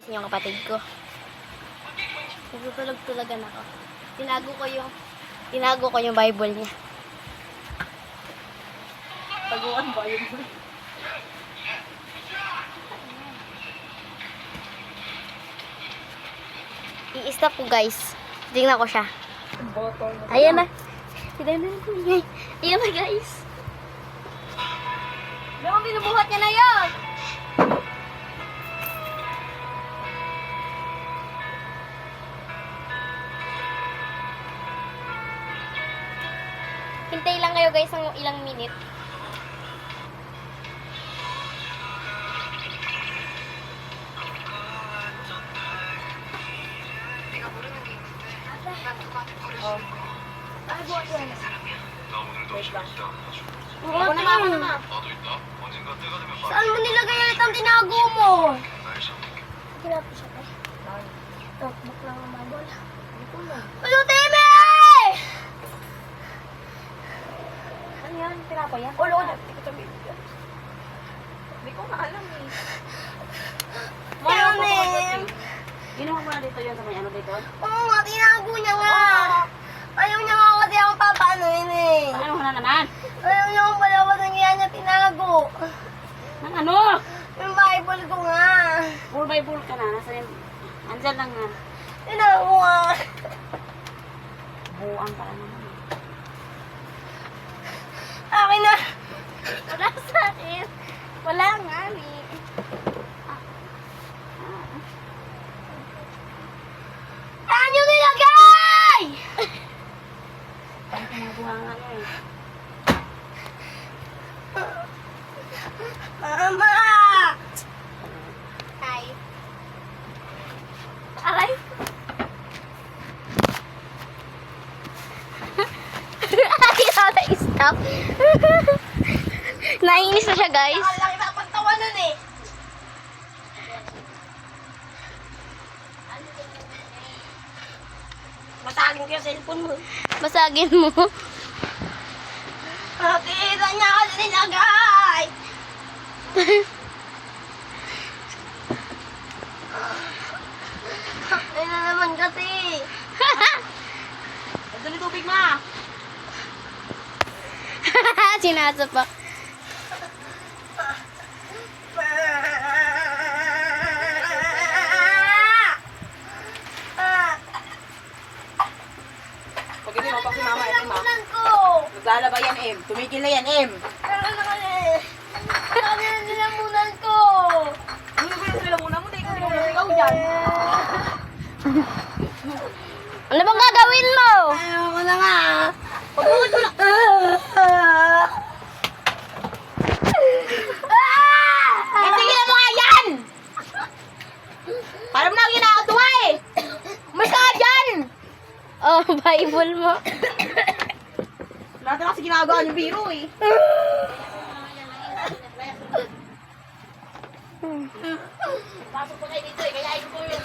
Yung kapatid ko. Nagtutulog-tulagan ako. Tinago ko yung Bible niya. Taguan ba yun? I-stop ko guys. Tingnan ko siya. Botol. Ayan na. Ayan na guys. Yung binubuhat niya na yun. Hintay lang kayo guys ng ilang minute. Oh. Ay, buhat yun. Wait lang. Ako na. Saan mo nilagay ulit ang tinago mo? Tinago siya pa. Ito, baklang ang babol. Ano, Teme! Ano yan? Tinapay yan? Ulo ko na. Hindi ko nga alam eh. Teme! Ginawa mo na dito yun sa may ano dito? Oo nga, tinago niya nga. Ayaw niya nga kasi ako papaanoin eh. Ano na naman? Ayaw niya akong palawasan kaya niya tinago. Nang ano? Yung Bible ko nga. Bull by bull ka na. Nasa yun? Andyan lang nga. Tinago nga. Buang ka lang naman. Akin na. Wala sa akin. Wala nga ni. Saan nyo nilagay? Ang kumubuha nga niya eh. Mama! Hi. Aray. Ay, stop. Naiinis na siya, guys. Nakalaki na pagtawanan eh. Masagin ko yung cellphone mo. Basagin mo. Nakita niya kasi nilagay. Ay na naman kasi. Ito ni tubig ma. Sinasa pa. Pag hindi mo pa si mama, ito ma. Ulan ko. Naglalaba yan em. Tumigil na yan em. Ano na kasi? Ano na nilamunan ko? Ano ba yung sila muna mo? Hindi ko ikaw dyan. Ano bang gagawin mo? Ayoko na nga. Pagbukas mo na. Tingnan mo nga yan! Parang na ako ginakatuwa eh! Umalis ka nga dyan! Oh, Bible mo. Lahat na kasi ginagawa niyo biro eh. Pasok pa kayo dito eh, kaya ito po yung